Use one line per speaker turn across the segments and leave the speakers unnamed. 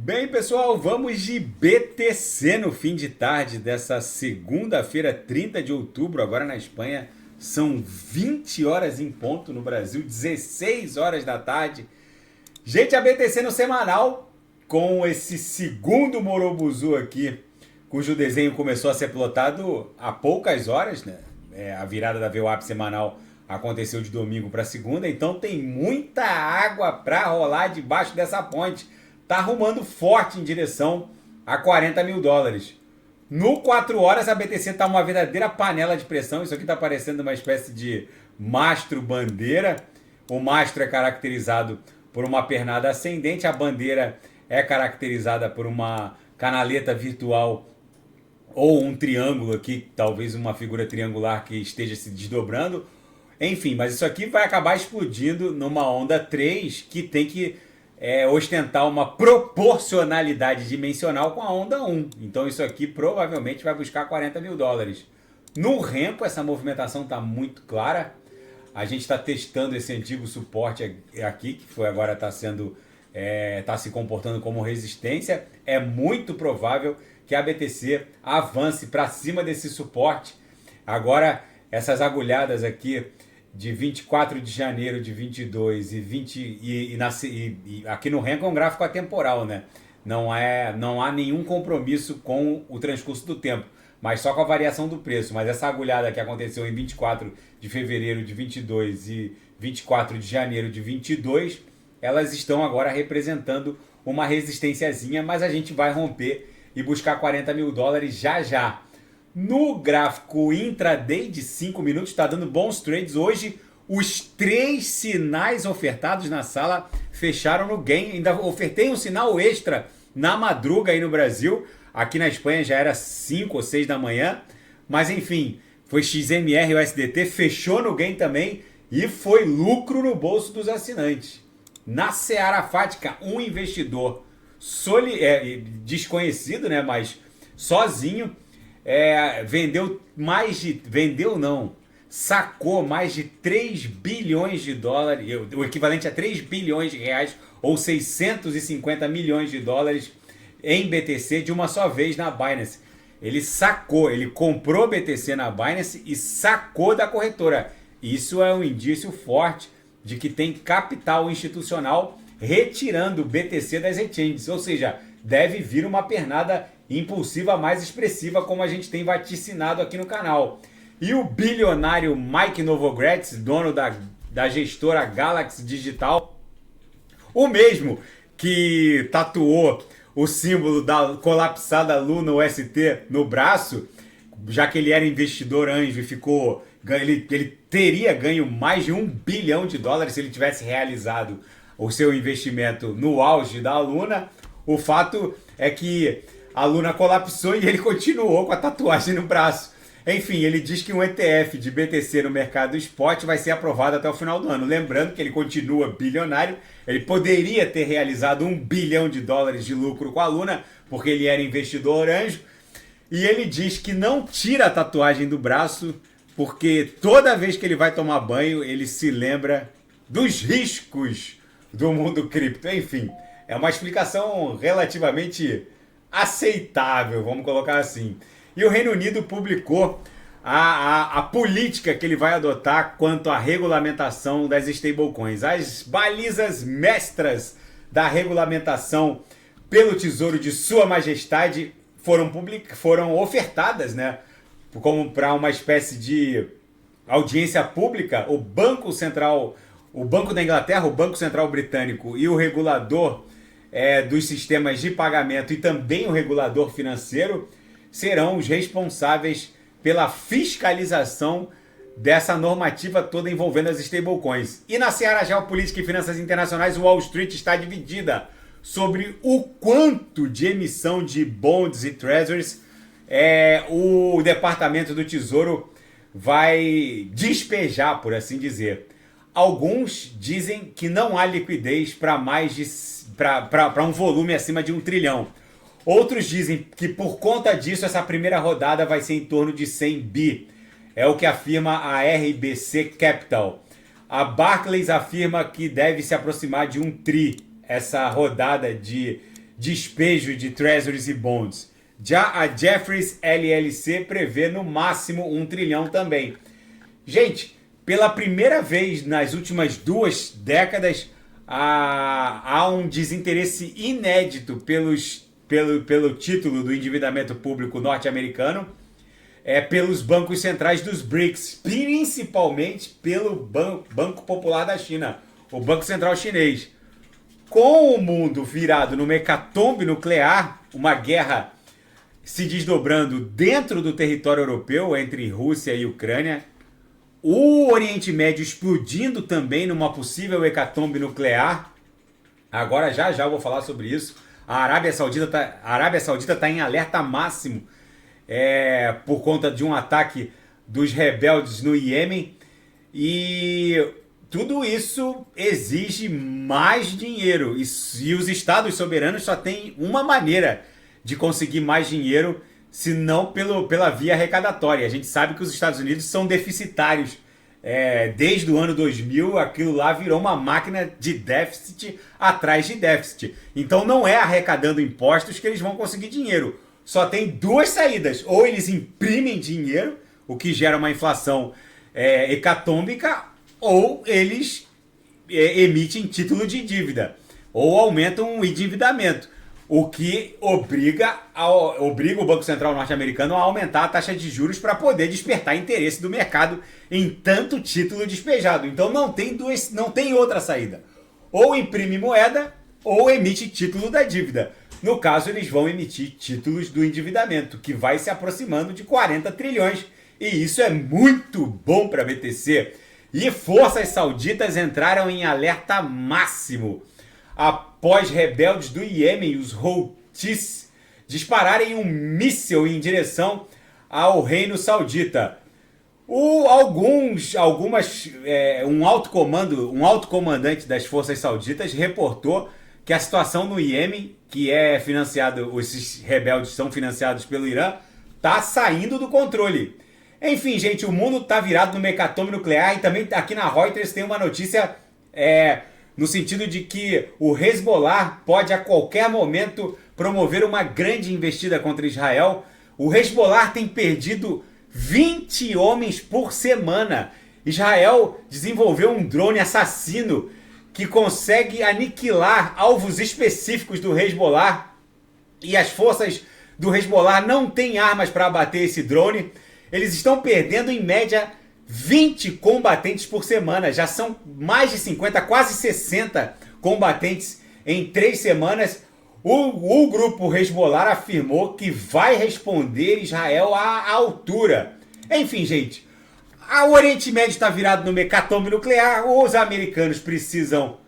Bem, pessoal, vamos de BTC no fim de tarde dessa segunda-feira, 30 de outubro, agora na Espanha. São 20 horas em ponto, no Brasil, 16 horas da tarde. Gente, a BTC no semanal, com esse segundo Morobuzu aqui, cujo desenho começou a ser plotado há poucas horas, né? A virada da VWAP semanal aconteceu de domingo para segunda, então tem muita água para rolar debaixo dessa ponte. Tá arrumando forte em direção a 40 mil dólares. No 4 horas a BTC tá uma verdadeira panela de pressão. Isso aqui tá parecendo uma espécie de mastro bandeira. O mastro é caracterizado por uma pernada ascendente, a bandeira é caracterizada por uma canaleta virtual ou um triângulo aqui, talvez uma figura triangular que esteja se desdobrando. Enfim, mas isso aqui vai acabar explodindo numa onda 3 que tem que ostentar uma proporcionalidade dimensional com a onda 1. Então isso aqui provavelmente vai buscar 40 mil dólares. No Renko essa movimentação está muito clara. A gente está testando esse antigo suporte aqui, que foi agora está se comportando como resistência. É muito provável que a BTC avance para cima desse suporte. Agora essas agulhadas aqui de 24 de janeiro de 22 e aqui no Renko é um gráfico atemporal, né? Não há nenhum compromisso com o transcurso do tempo, mas só com a variação do preço. Mas essa agulhada que aconteceu em 24 de fevereiro de 22 e 24 de janeiro de 22, elas estão agora representando uma resistênciazinha, mas a gente vai romper e buscar 40 mil dólares já já. No gráfico intraday de 5 minutos, está dando bons trades. Hoje, os 3 sinais ofertados na sala fecharam no gain. Ainda ofertei um sinal extra na madruga aí no Brasil. Aqui na Espanha já era 5 ou 6 da manhã. Mas enfim, foi XMR e USDT, fechou no gain também e foi lucro no bolso dos assinantes. Na Seara Fática, um investidor desconhecido, né, mas sozinho, sacou mais de 3 bilhões de dólares, o equivalente a 3 bilhões de reais, ou 650 milhões de dólares em BTC de uma só vez na Binance. Ele comprou BTC na Binance e sacou da corretora. Isso é um indício forte de que tem capital institucional retirando BTC das exchanges, ou seja, deve vir uma pernada impulsiva mais expressiva, como a gente tem vaticinado aqui no canal. E o bilionário Mike Novogratz, dono da gestora Galaxy Digital, o mesmo que tatuou o símbolo da colapsada Luna UST no braço, já que ele era investidor anjo e ele teria ganho mais de 1 bilhão de dólares se ele tivesse realizado o seu investimento no auge da Luna. O fato é que a Luna colapsou e ele continuou com a tatuagem no braço. Enfim, ele diz que um ETF de BTC no mercado spot vai ser aprovado até o final do ano. Lembrando que ele continua bilionário, ele poderia ter realizado 1 bilhão de dólares de lucro com a Luna, porque ele era investidor anjo. E ele diz que não tira a tatuagem do braço, porque toda vez que ele vai tomar banho, ele se lembra dos riscos do mundo cripto. Enfim, é uma explicação relativamente aceitável, vamos colocar assim. E o Reino Unido publicou a política que ele vai adotar quanto à regulamentação das stablecoins. As balizas mestras da regulamentação pelo Tesouro de Sua Majestade foram ofertadas, né, como para uma espécie de audiência pública. O Banco Central, o Banco da Inglaterra, o Banco Central Britânico e o regulador dos sistemas de pagamento e também o regulador financeiro serão os responsáveis pela fiscalização dessa normativa toda envolvendo as stablecoins. E na seara geopolítica e finanças internacionais, Wall Street está dividida sobre o quanto de emissão de bonds e treasuries o Departamento do Tesouro vai despejar, por assim dizer. Alguns dizem que não há liquidez para um volume acima de 1 trilhão. Outros dizem que por conta disso essa primeira rodada vai ser em torno de 100 bi. É o que afirma a RBC Capital. A Barclays afirma que deve se aproximar de 1 tri essa rodada de despejo de Treasuries e Bonds. Já a Jefferies LLC prevê no máximo 1 trilhão também. Gente, pela primeira vez nas últimas 2 décadas, há um desinteresse inédito pelo título do endividamento público norte-americano, pelos bancos centrais dos BRICS, principalmente pelo Banco Popular da China, o Banco Central Chinês. Com o mundo virado numa hecatombe nuclear, uma guerra se desdobrando dentro do território europeu entre Rússia e Ucrânia, o Oriente Médio explodindo também numa possível hecatombe nuclear. Agora já eu vou falar sobre isso. A Arábia Saudita tá em alerta máximo por conta de um ataque dos rebeldes no Iêmen. E tudo isso exige mais dinheiro. E os estados soberanos só têm uma maneira de conseguir mais dinheiro, se não pela via arrecadatória. A gente sabe que os Estados Unidos são deficitários. Desde o ano 2000, aquilo lá virou uma máquina de déficit atrás de déficit. Então não é arrecadando impostos que eles vão conseguir dinheiro. Só tem 2 saídas. Ou eles imprimem dinheiro, o que gera uma inflação hecatômbica, ou eles emitem título de dívida, ou aumentam o endividamento. O que obriga o Banco Central norte-americano a aumentar a taxa de juros para poder despertar interesse do mercado em tanto título despejado. Então não tem outra saída. Ou imprime moeda ou emite título da dívida. No caso, eles vão emitir títulos do endividamento, que vai se aproximando de 40 trilhões. E isso é muito bom para a BTC. E forças sauditas entraram em alerta máximo após rebeldes do Iêmen, os Houthis, dispararem um míssil em direção ao reino saudita. Um alto comandante das forças sauditas reportou que a situação no Iêmen, que esses rebeldes são financiados pelo Irã, está saindo do controle. Enfim, gente, o mundo está virado no hecatombe nuclear. E também aqui na Reuters tem uma notícia no sentido de que o Hezbollah pode a qualquer momento promover uma grande investida contra Israel. O Hezbollah tem perdido 20 homens por semana. Israel desenvolveu um drone assassino que consegue aniquilar alvos específicos do Hezbollah. E as forças do Hezbollah não têm armas para abater esse drone. Eles estão perdendo em média 20 combatentes por semana. Já são mais de 50, quase 60 combatentes em 3 semanas. O grupo Hezbollah afirmou que vai responder Israel à altura. Enfim, gente, o Oriente Médio está virado no hecatombe nuclear. Os americanos precisam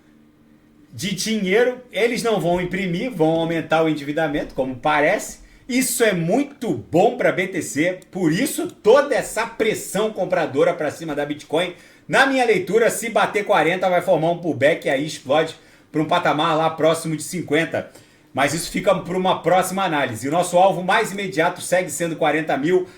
de dinheiro. Eles não vão imprimir, vão aumentar o endividamento, como parece. Isso é muito bom para a BTC, por isso toda essa pressão compradora para cima da Bitcoin. Na minha leitura, se bater 40 vai formar um pullback e aí explode para um patamar lá próximo de 50. Mas isso fica para uma próxima análise. O nosso alvo mais imediato segue sendo 40 mil.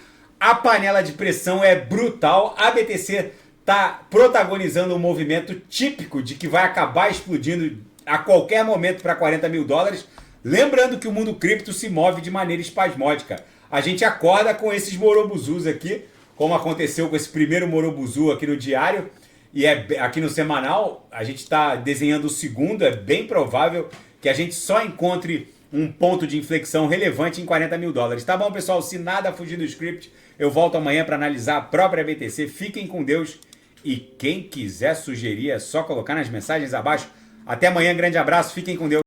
A panela de pressão é brutal. A BTC está protagonizando um movimento típico de que vai acabar explodindo a qualquer momento para 40 mil dólares. Lembrando que o mundo cripto se move de maneira espasmódica. A gente acorda com esses morobuzus aqui, como aconteceu com esse primeiro morobuzu aqui no diário, e aqui no semanal, a gente está desenhando o segundo, é bem provável que a gente só encontre um ponto de inflexão relevante em 40 mil dólares. Tá bom, pessoal? Se nada fugir do script, eu volto amanhã para analisar a própria BTC. Fiquem com Deus e quem quiser sugerir é só colocar nas mensagens abaixo. Até amanhã, grande abraço, fiquem com Deus.